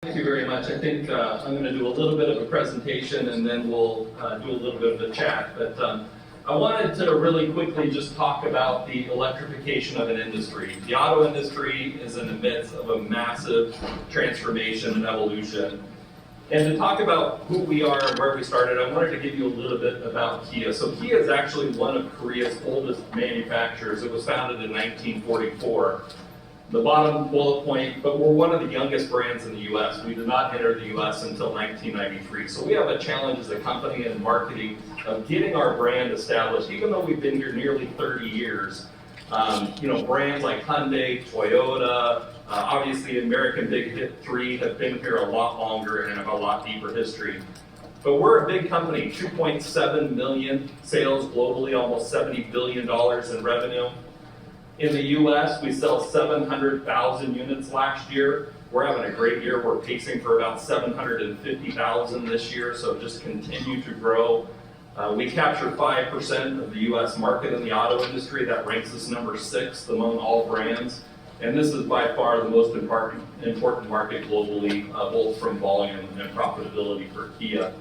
Thank you very much. I think I'm going to do a little bit of a presentation and then we'll do a little bit of a chat. But I wanted to really quickly just talk about the electrification of an industry. The auto industry is in the midst of a massive transformation and evolution. And to talk about who we are and where we started, I wanted to give you a little bit about Kia. So Kia is actually one of Korea's oldest manufacturers. It was founded in 1944. The bottom bullet point, but we're one of the youngest brands in the US. We did not enter the US until 1993. So we have a challenge as a company in marketing of getting our brand established, even though we've been here nearly 30 years. Brands like Hyundai, Toyota, obviously American Big Hit 3 have been here a lot longer and have a lot deeper history. But we're a big company, 2.7 million sales globally, almost $70 billion in revenue. In the US, we sell 700,000 units last year. We're having a great year. We're pacing for about 750,000 this year, so just continue to grow. We capture 5% of the US market in the auto industry. That ranks us number 6th among all brands. And this is by far the most important market globally, both from volume and profitability for Kia.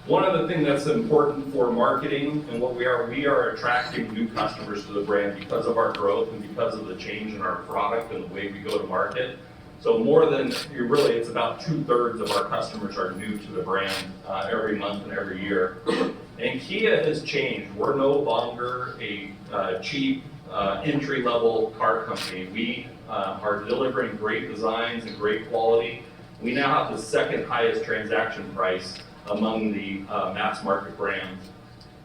One other thing that's important for marketing and what we are attracting new customers to the brand because of our growth and because of the change in our product and the way we go to market. So more than, it's about 2/3 of our customers are new to the brand every month and every year. And Kia has changed. We're no longer a cheap entry-level car company. We are delivering great designs and great quality. We now have the second highest transaction price among the mass market brands.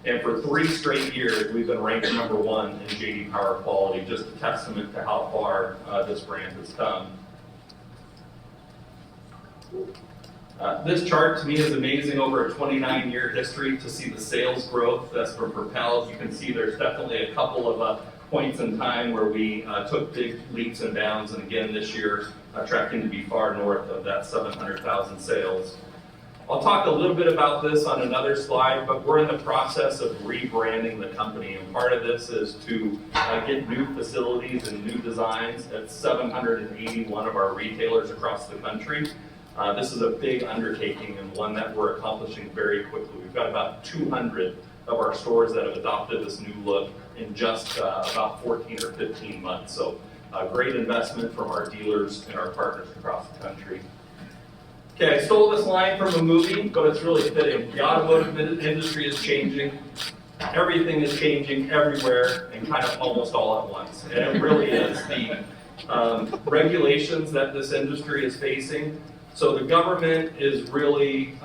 And for 3 straight years, we've been ranked number 1 in J.D. Power Quality, just a testament to how far this brand has come. This chart to me is amazing. Over a 29-year history to see the sales growth that's been propelled. You can see there's definitely a couple of points in time where we took big leaps and bounds, and again this year tracking to be far north of that 700,000 sales. I'll talk a little bit about this on another slide, but we're in the process of rebranding the company, and part of this is to get new facilities and new designs at 781 of our retailers across the country. This is a big undertaking and one that we're accomplishing very quickly. We've got about 200 of our stores that have adopted this new look in just about 14 or 15 months. So a great investment from our dealers and our partners across the country. Okay, I stole this line from a movie, but it's really fitting. The automotive industry is changing. Everything is changing everywhere and kind of almost all at once. And it really is. The regulations that this industry is facing. So the government is really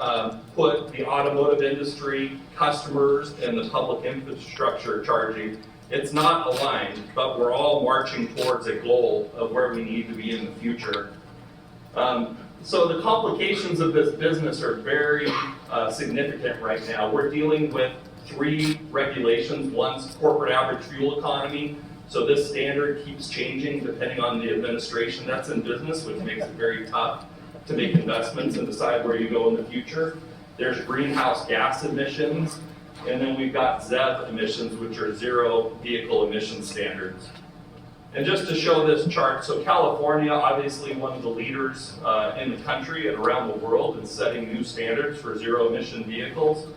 put the automotive industry, customers, and the public infrastructure charging. It's not aligned, but we're all marching towards a goal of where we need to be in the future. So the complications of this business are very significant right now. We're dealing with 3 regulations. One's corporate average fuel economy. So this standard keeps changing depending on the administration that's in business, which makes it very tough to make investments and decide where you go in the future. There's greenhouse gas emissions, and then we've got ZEV emissions, which are zero vehicle emission standards. And just to show this chart, so California, obviously one of the leaders in the country and around the world in setting new standards for zero emission vehicles.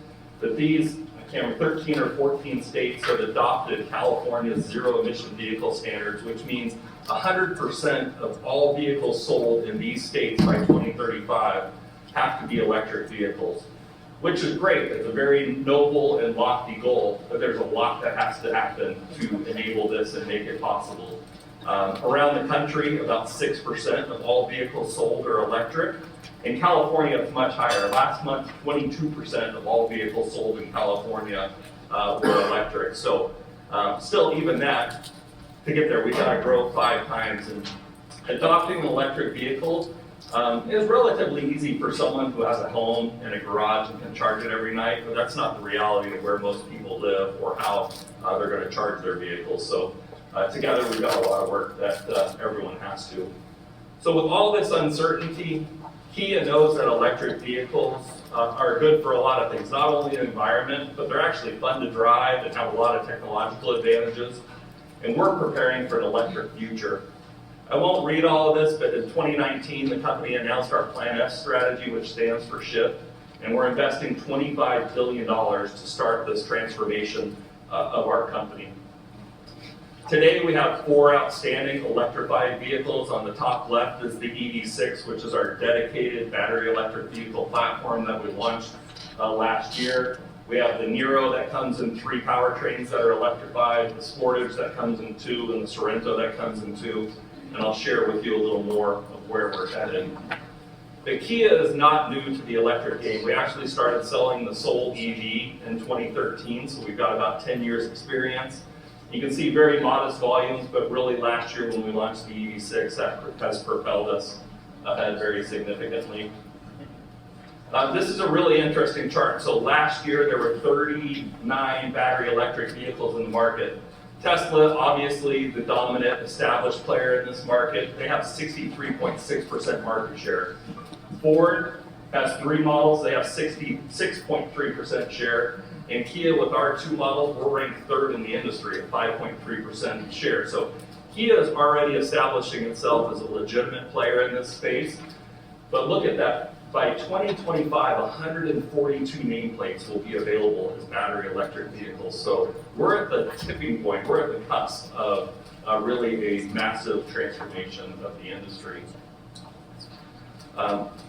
But these, 13 or 14 states have adopted California's zero emission vehicle standards, which means 100% of all vehicles sold in these states by 2035 have to be electric vehicles, which is great. It's a very noble and lofty goal, but there's a lot that has to happen to enable this and make it possible. Around the country, about 6% of all vehicles sold are electric. In California, it's much higher. Last month, 22% of all vehicles sold in California were electric. So still, even that, to get there, we've got to grow 5 times. And adopting an electric vehicle is relatively easy for someone who has a home and a garage and can charge it every night, but that's not the reality of where most people live or how they're going to charge their vehicles. So together, we've got a lot of work that everyone has to. So with all this uncertainty, Kia knows that electric vehicles are good for a lot of things, not only the environment, but they're actually fun to drive and have a lot of technological advantages. And we're preparing for an electric future. I won't read all of this, but in 2019, the company announced our Plan F strategy, which stands for SHIFT, and we're investing $25 billion to start this transformation of our company. Today, we have 4 outstanding electrified vehicles. On the top left is the EV6, which is our dedicated battery electric vehicle platform that we launched last year. We have the Nero that comes in 3 powertrains that are electrified, the Sportage that comes in 2, and the Sorento that comes in 2. And I'll share with you a little more of where we're headed. The Kia is not new to the electric game. We actually started selling the Soul EV in 2013, so we've got about 10 years experience. You can see very modest volumes, but really last year when we launched the EV6, that has propelled us ahead very significantly. This is a really interesting chart. So last year there were 39 battery electric vehicles in the market. Tesla, obviously the dominant established player in this market, they have 63.6% market share. Ford has 3 models, they have 66.3% share. And Kia, with our 2 models, we're ranked 3rd in the industry at 5.3% share. So Kia is already establishing itself as a legitimate player in this space. But look at that. By 2025, 142 nameplates will be available as battery electric vehicles. So we're at the tipping point, we're at the cusp of really a massive transformation of the industry.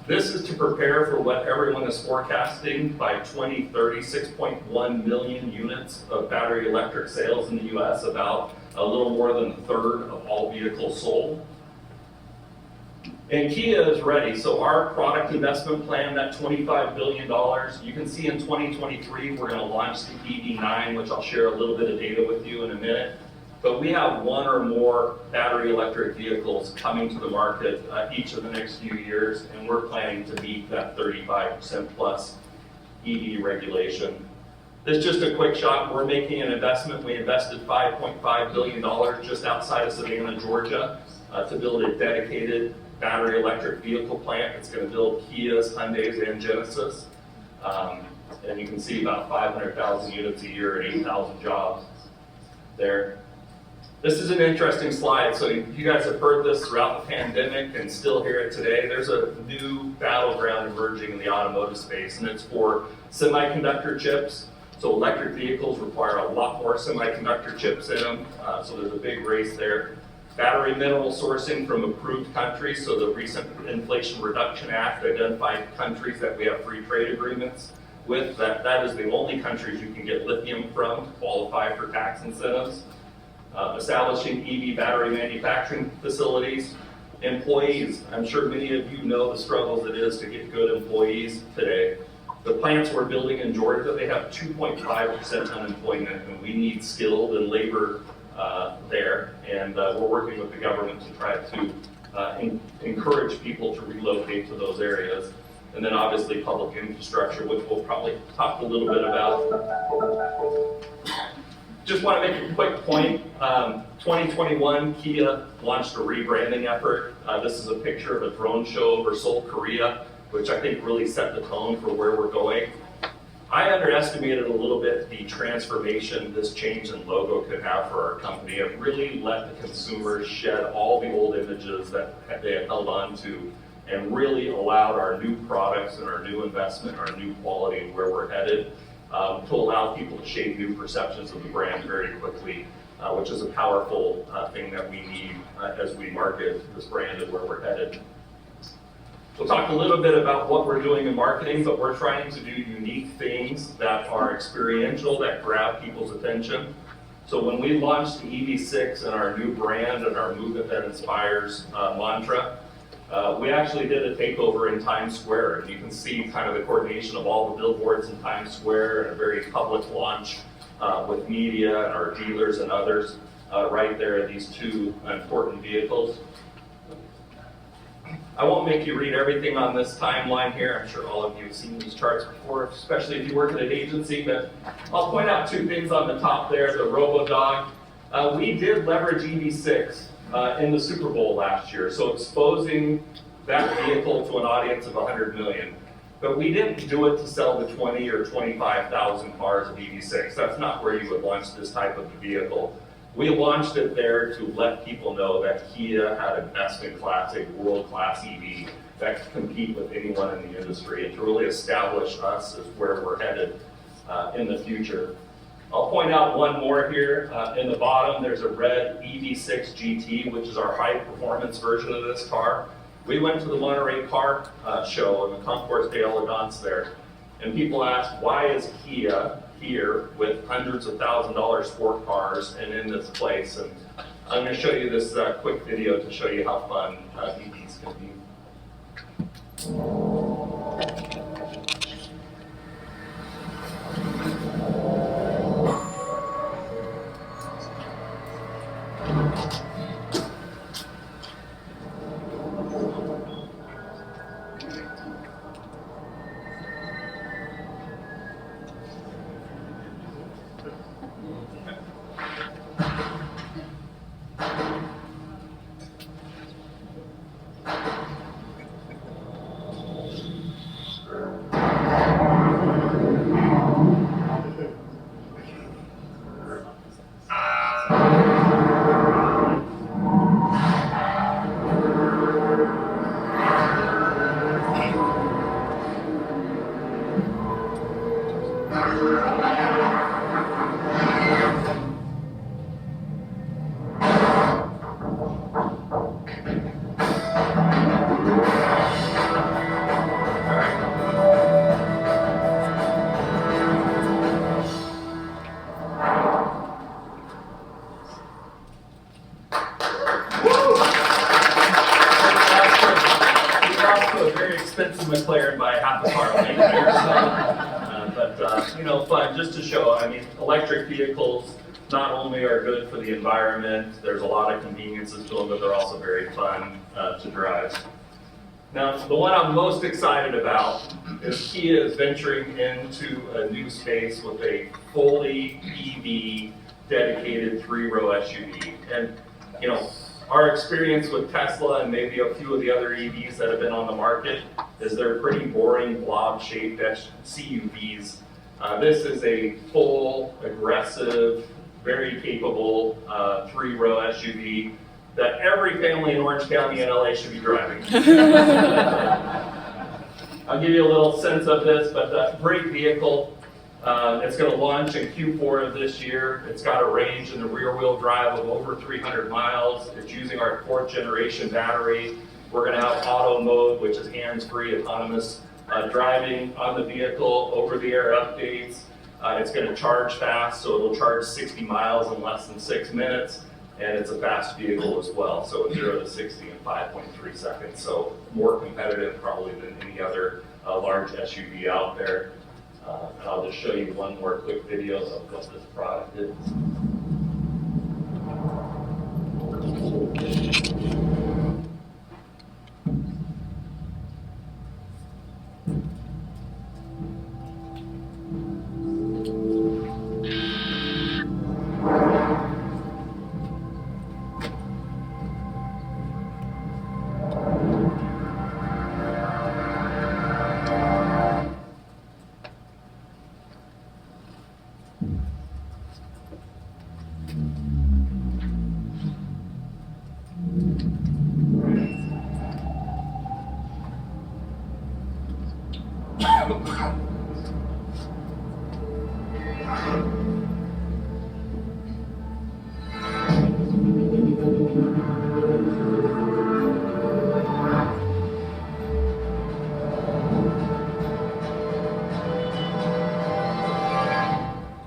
This is to prepare for what everyone is forecasting by 2030, 6.1 million units of battery electric sales in the US, about a little more than 1/3 of all vehicles sold. And Kia is ready. So our product investment plan, that $25 billion, you can see in 2023, we're going to launch the EV9, which I'll share a little bit of data with you in a minute. But we have 1 or more battery electric vehicles coming to the market each of the next few years, and we're planning to meet that 35% plus EV regulation. This is just a quick shot. We're making an investment. We invested $5.5 billion just outside of Savannah, Georgia, to build a dedicated battery electric vehicle plant. It's going to build Kias, Hyundais, and Genesis. And you can see about 500,000 units a year and 8,000 jobs there. This is an interesting slide. So you guys have heard this throughout the pandemic and still hear it today. There's a new battleground emerging in the automotive space, and it's for semiconductor chips. So electric vehicles require a lot more semiconductor chips in them. So there's a big race there. Battery mineral sourcing from approved countries. So the recent Inflation Reduction Act identified countries that we have free trade agreements with. That is the only countries you can get lithium from to qualify for tax incentives. Establishing EV battery manufacturing facilities. Employees, I'm sure many of you know the struggles it is to get good employees today. The plants we're building in Georgia, they have 2.5% unemployment, and we need skilled and labor there. And we're working with the government to try to encourage people to relocate to those areas. And then obviously public infrastructure, which we'll probably talk a little bit about. Just want to make a quick point. 2021, Kia launched a rebranding effort. This is a picture of a drone show over Seoul, Korea, which I think really set the tone for where we're going. I underestimated a little bit the transformation this change in logo could have for our company. It really let the consumers shed all the old images that they had held on to and really allowed our new products and our new investment, our new quality and where we're headed to allow people to shape new perceptions of the brand very quickly, which is a powerful thing that we need as we market this brand and where we're headed. We'll talk a little bit about what we're doing in marketing, but we're trying to do unique things that are experiential, that grab people's attention. So when we launched the EV6 and our new brand and our movement that inspires mantra, we actually did a takeover in Times Square, and you can see kind of the coordination of all the billboards in Times Square and a very public launch with media and our dealers and others right there in these 2 important vehicles. I won't make you read everything on this timeline here. I'm sure all of you have seen these charts before, especially if you work at an agency, but I'll point out 2 things on the top there, the RoboDog. We did leverage EV6 in the Super Bowl last year, so exposing that vehicle to an audience of 100 million. But we didn't do it to sell the 20 or 25,000 cars of EV6. That's not where you would launch this type of vehicle. We launched it there to let people know that Kia had a best-in-class, a world-class EV that could compete with anyone in the industry, and to really establish us as where we're headed in the future. I'll point out one more here. In the bottom, there's a red EV6 GT, which is our high-performance version of this car. We went to the Monterey Car Show in the Concours d'Elegance there, and people asked, why is Kia here with hundreds of $1,000 sport cars and in this place? And I'm going to show you this quick video to show you how fun EVs can be. McLaren by half a car length there, so, fun just to show. I mean, electric vehicles not only are good for the environment, there's a lot of conveniences to them, but they're also very fun to drive. Now, the one I'm most excited about is Kia is venturing into a new space with a fully EV dedicated 3-row SUV. And, our experience with Tesla and maybe a few of the other EVs that have been on the market is they're pretty boring blob-shaped CUVs. This is a full, aggressive, very capable 3-row SUV that every family in Orange County and LA should be driving. I'll give you a little sense of this, but great vehicle. It's going to launch in Q4 of this year. It's got a range in the rear-wheel drive of over 300 miles. It's using our 4th generation battery. We're going to have auto mode, which is hands-free autonomous driving on the vehicle, over-the-air updates. It's going to charge fast, so it'll charge 60 miles in less than 6 minutes. And it's a fast vehicle as well, so 0 to 60 in 5.3 seconds. So more competitive probably than any other large SUV out there. And I'll just show you one more quick video of what this product is.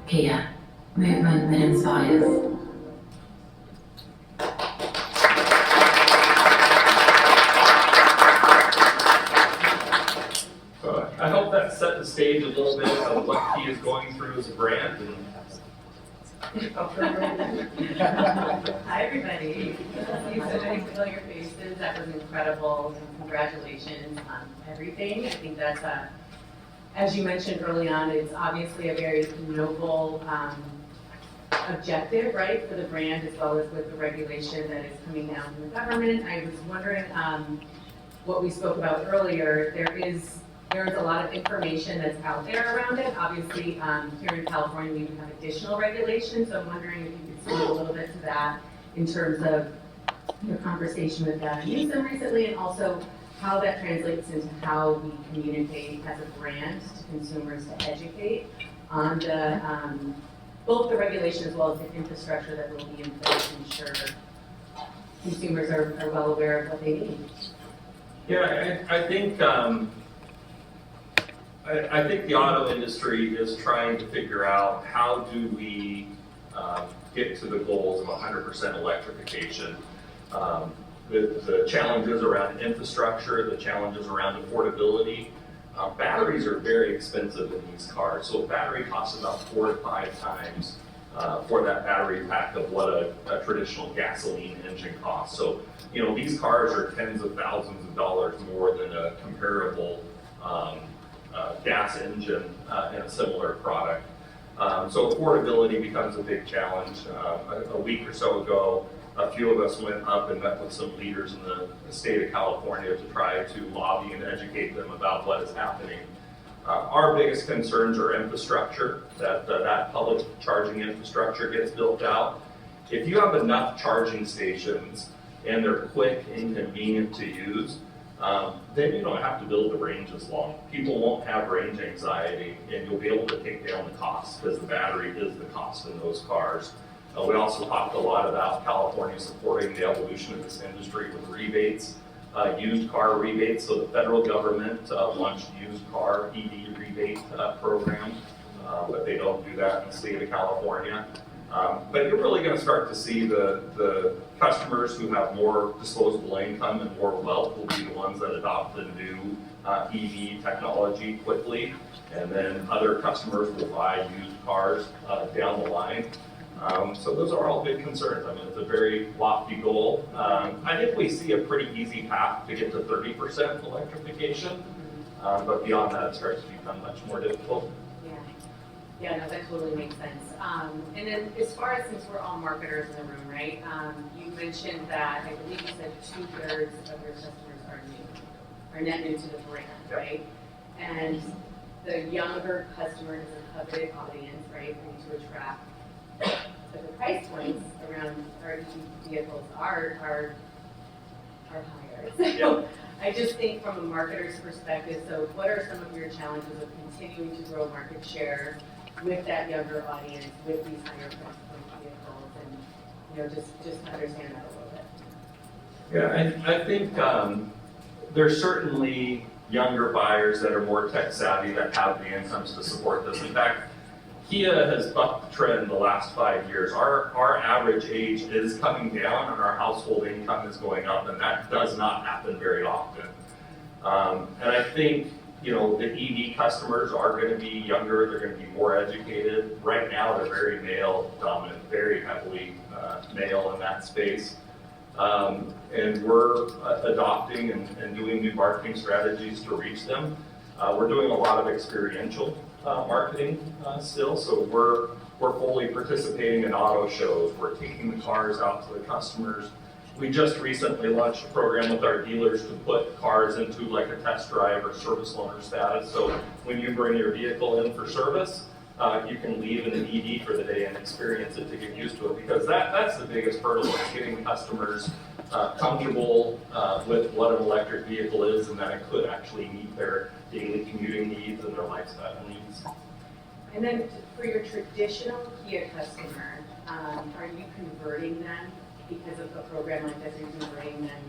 Kia, movement that inspires. I hope that set the stage a little bit of what Kia is going through as a brand. Hi, everybody. I see so many familiar faces. That was incredible. And congratulations on everything. I think that's as you mentioned early on, it's obviously a very noble objective, right, for the brand as well as with the regulation that is coming down from the government. I was wondering what we spoke about earlier. There's a lot of information that's out there around it. Obviously, here in California, we have additional regulations. So I'm wondering if you could speak a little bit to that in terms of your conversation with them, used them recently, and also how that translates into how we communicate as a brand to consumers to educate on the both the regulation as well as the infrastructure that will be in place to ensure consumers are well aware of what they need. Yeah, I think I think the auto industry is trying to figure out how do we get to the goals of 100% electrification. The challenges around infrastructure, the challenges around affordability. Batteries are very expensive in these cars, so a battery costs about 4 to 5 times for that battery pack of what a traditional gasoline engine costs. So, you know, these cars are tens of thousands of dollars more than a comparable gas engine in a similar product. So affordability becomes a big challenge. A week or so ago, a few of us went up and met with some leaders in the state of California to try to lobby and educate them about what is happening. Our biggest concerns are infrastructure, that public charging infrastructure gets built out. If you have enough charging stations and they're quick and convenient to use, then you don't have to build the range as long. People won't have range anxiety, and you'll be able to take down the cost because the battery is the cost in those cars. We also talked a lot about California supporting the evolution of this industry with rebates, used car rebates. So the federal government launched used car EV rebate program, but they don't do that in the state of California. But you're really going to start to see the customers who have more disposable income and more wealth will be the ones that adopt the new EV technology quickly, and then other customers will buy used cars down the line. So those are all big concerns. I mean, it's a very lofty goal. I think we see a pretty easy path to get to 30% electrification, but beyond that, it starts to become much more difficult. Yeah, no, that totally makes sense. And then as far as, since we're all marketers in the room, right? You mentioned that, I believe you said 2/3 of your customers are net new to the brand, right? And the younger customer is a coveted audience, right, for you to attract. But the price points around our EV vehicles are higher. So I just think from a marketer's perspective, so what are some of your challenges of continuing to grow market share with that younger audience, with these higher price point vehicles, and, you know, just understand that a little bit. Yeah, I think there's certainly younger buyers that are more tech savvy that have the incomes to support this. In fact, Kia has bucked the trend the last 5 years. Our average age is coming down and our household income is going up, and that does not happen very often. And I think, you know, the EV customers are going to be younger, they're going to be more educated. Right now, they're very male dominant, very heavily male in that space. And we're adopting and doing new marketing strategies to reach them. We're doing a lot of experiential marketing still, so we're fully participating in auto shows. We're taking the cars out to the customers. We just recently launched a program with our dealers to put cars into like a test drive or service loaner status. So when you bring your vehicle in for service, you can leave in an EV for the day and experience it to get used to it, because that's the biggest hurdle, is getting customers comfortable with what an electric vehicle is and that it could actually meet their daily commuting needs and their lifestyle needs. And then for your traditional Kia customer, are you converting them because of a program like this? Are you converting them,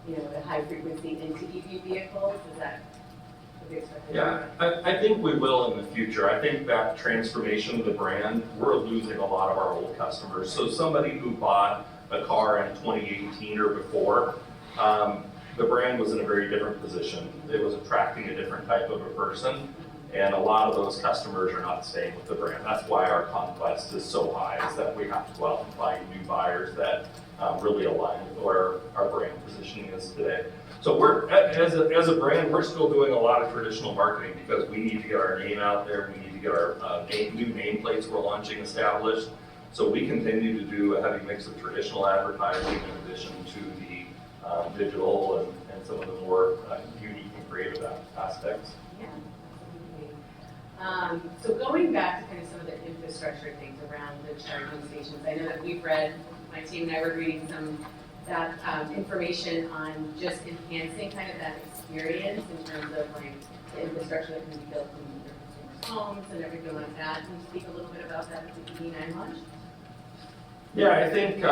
you know, at high frequency into EV vehicles? Is that a big expectation? Yeah, I think we will in the future. I think that transformation of the brand, we're losing a lot of our old customers. So somebody who bought a car in 2018 or before, the brand was in a very different position. It was attracting a different type of a person, and a lot of those customers are not staying with the brand. That's why our conquest is so high, is that we have to go out and find new buyers that really align with where our brand positioning is today. So we're, as a brand, we're still doing a lot of traditional marketing because we need to get our name out there. We need to get our new nameplates we're launching established. So we continue to do a heavy mix of traditional advertising in addition to the digital and some of the more unique and creative aspects. Yeah, So going back to kind of some of the infrastructure things around the charging stations, I know that we've read, my team and I were reading some that information on just enhancing kind of that experience in terms of like the infrastructure that can be built in your consumers' homes and everything like that. Can you speak a little bit about that at the EV9 launch? Yeah, I think,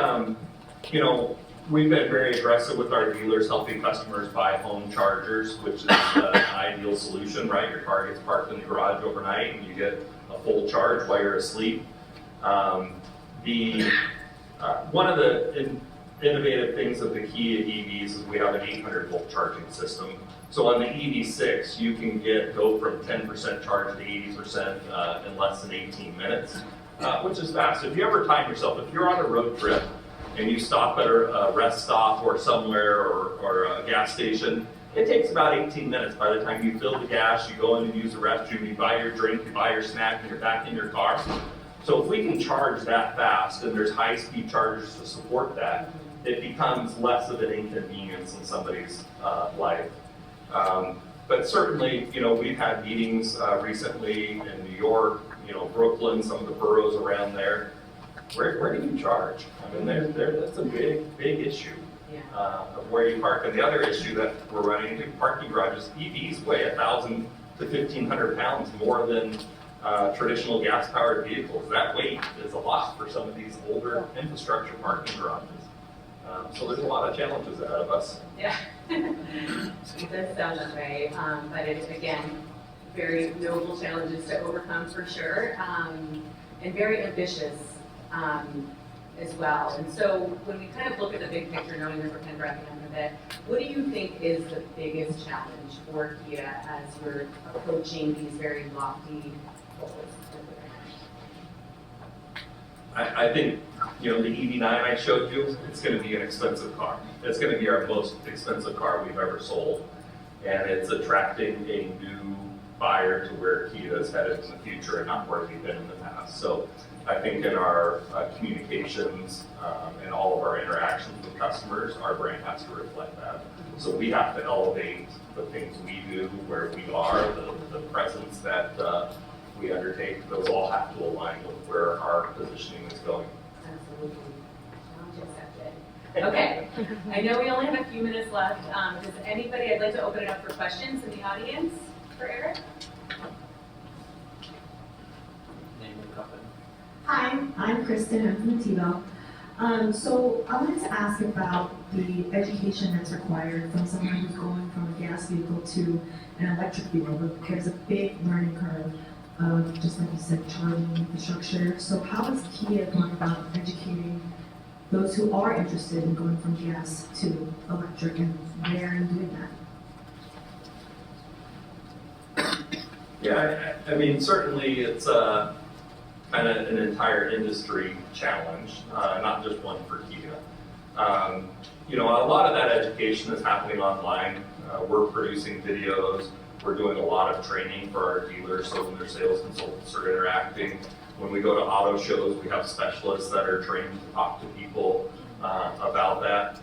we've been very aggressive with our dealers, helping customers buy home chargers, which is an ideal solution, right? Your car gets parked in the garage overnight and you get a full charge while you're asleep. One of the innovative things of the Kia EVs is we have an 800 volt charging system. So on the EV6, you can go from 10% charge to 80% in less than 18 minutes, which is fast. If you ever time yourself, if you're on a road trip and you stop at a rest stop or somewhere or a gas station, it takes about 18 minutes by the time you fill the gas, you go in and use the restroom, you buy your drink, you buy your snack, and you're back in your car. So if we can charge that fast and there's high-speed chargers to support that, it becomes less of an inconvenience in somebody's life. But certainly, we've had meetings recently in New York, Brooklyn, some of the boroughs around there. Where do you charge? I mean, that's a big issue of where you park. And the other issue that we're running into, parking garages, EVs weigh 1,000 to 1,500 pounds more than traditional gas-powered vehicles. That weight is a lot for some of these older infrastructure parking garages. So there's a lot of challenges ahead of us. Yeah, it does sound that way, but it's, again, very noble challenges to overcome for sure, and very ambitious as well. And so when we kind of look at the big picture, knowing that we're kind of wrapping up a bit, what do you think is the biggest challenge for Kia as we're approaching these very lofty goals? I think, the EV9 I showed you, it's going to be an expensive car. It's going to be our most expensive car we've ever sold. And it's attracting a new buyer to where Kia is headed in the future and not where we've been in the past. So I think in our communications and all of our interactions with customers, our brand has to reflect that. So we have to elevate the things we do, where we are, the presence that we undertake. Those all have to align with where our positioning is going. Absolutely. Challenge accepted. Okay, I know we only have a few minutes left. Does anybody, I'd like to open it up for questions in the audience for Eric. Name and company. Hi, I'm Kristen. I'm from T-Bell. So I wanted to ask about the education that's required from someone who's going from a gas vehicle to an electric vehicle. There's a big learning curve of, just like you said, charging infrastructure. So how is Kia going about educating those who are interested in going from gas to electric, and where in doing that? Yeah, I mean, certainly it's kind of an entire industry challenge, not just one for Kia. A lot of that education is happening online. We're producing videos. We're doing a lot of training for our dealers, so when their sales consultants are interacting. When we go to auto shows, we have specialists that are trained to talk to people about that.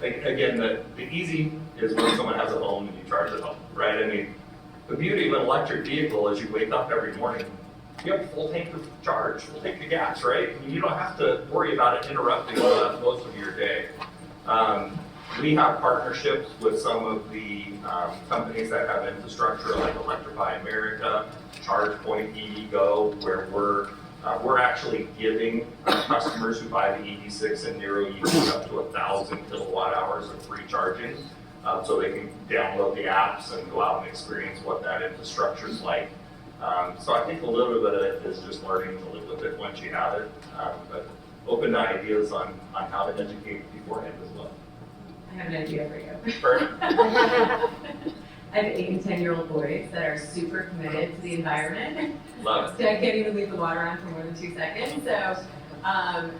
Again, the easy is when someone has a home and you charge at home, right? I mean, the beauty of an electric vehicle is you wake up every morning, you have a full tank of charge, full tank of gas, right? I mean, you don't have to worry about it interrupting most of your day. We have partnerships with some of the companies that have infrastructure like Electrify America, ChargePoint, EVgo, where we're actually giving customers who buy the EV6 and Nero EVs up to 1,000 kilowatt hours of free charging, so they can download the apps and go out and experience what that infrastructure is like. So I think a little bit of it is just learning to live with it once you have it, but open to ideas on how to educate beforehand as well. I have an idea for you. Perfect. I have 8 and 10-year-old boys that are super committed to the environment. Love So I can't even leave the water on for more than 2 seconds. So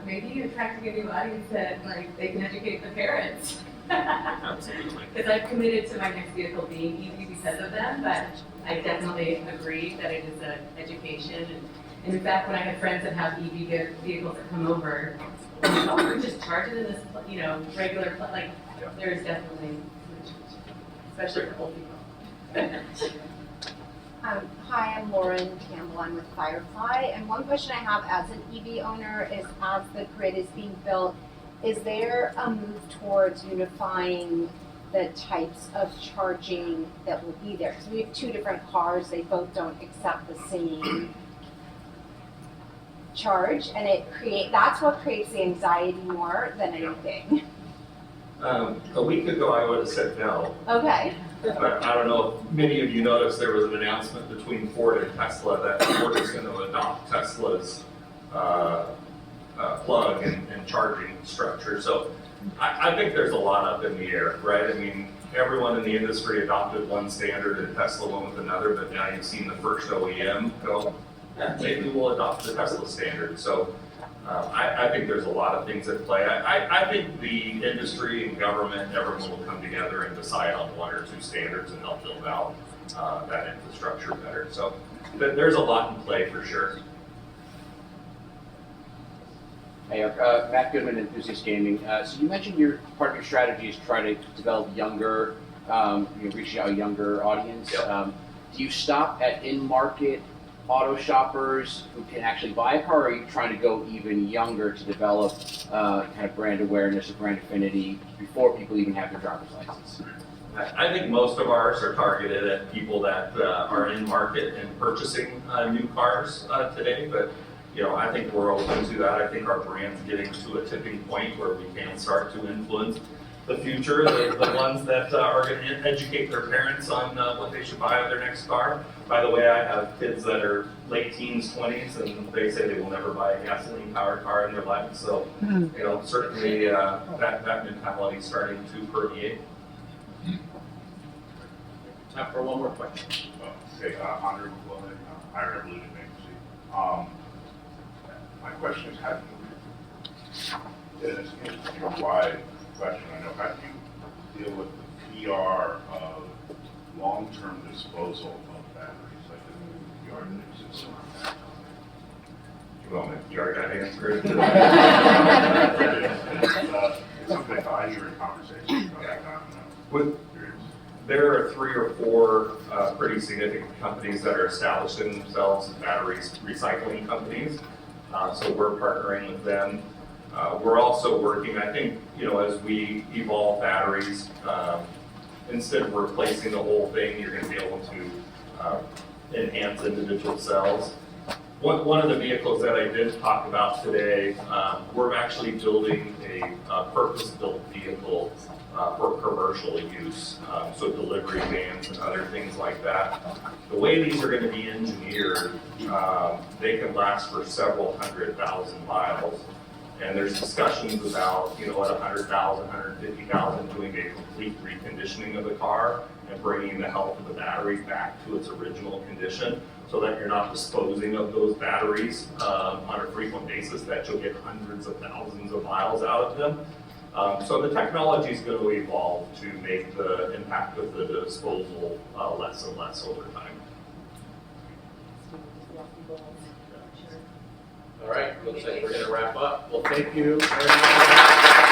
maybe attracting a new audience that they can educate the parents. Absolutely. Because I've committed to my next vehicle being EV because of them, but I definitely agree that it is an education. And in fact, when I have friends that have EV vehicles that come over, we're just charging in this, regular, there's definitely, especially for old people. Hi, I'm Lauren Campbell. I'm with Firefly. And one question I have as an EV owner is, as the grid is being built, is there a move towards unifying the types of charging that will be there? Because we have two different cars. They both don't accept the same charge. And that's what creates the anxiety more than anything. A week ago, I would have said no. Okay. But I don't know if many of you noticed there was an announcement between Ford and Tesla that Ford is going to adopt Tesla's plug and charging structure. So I think there's a lot up in the air, right? I mean, everyone in the industry adopted one standard and Tesla went with another, but now you've seen the first OEM go, yeah, maybe we'll adopt the Tesla standard. So I think there's a lot of things at play. I think the industry and government and everyone will come together and decide on one or two standards and help build out that infrastructure better. So there's a lot in play for sure. Hey, Matt Goodman, Enthusiast Gaming. So you mentioned part of your strategy is try to develop younger, reaching out a younger audience. Yep. Do you stop at in-market auto shoppers who can actually buy a car, or are you trying to go even younger to develop kind of brand awareness or brand affinity before people even have their driver's license? I think most of ours are targeted at people that are in market and purchasing new cars today, but I think we're open to that. I think our brand's getting to a tipping point where we can start to influence the future, the ones that are going to educate their parents on what they should buy with their next car. By the way, I have kids that are late teens, 20s, and they say they will never buy a gasoline-powered car in their life. So, certainly that mentality is starting to permeate. Time for one more question. Okay, Andre McClellan, Higher Evolution Agency. My question is, how do you, and it's a wide question, I know, how do you deal with the PR of long-term disposal of batteries, like the PR that exists around that? You want my PR guy to answer it? It's something that I hear in conversations about that, There are 3 or 4 pretty significant companies that are establishing themselves as batteries recycling companies. So we're partnering with them. We're also working, I think, as we evolve batteries, instead of replacing the whole thing, you're going to be able to enhance individual cells. One of the vehicles that I did talk about today, we're actually building a purpose-built vehicle for commercial use, so delivery vans and other things like that. The way these are going to be engineered, they can last for several 100,000 miles. And there's discussions about, at 100,000, 150,000, doing a complete reconditioning of the car and bringing the health of the battery back to its original condition, so that you're not disposing of those batteries on a frequent basis, that you'll get hundreds of thousands of miles out of them. So the technology is going to evolve to make the impact of the disposal less and less over time. All right, looks like we're going to wrap up. Well, thank you very much.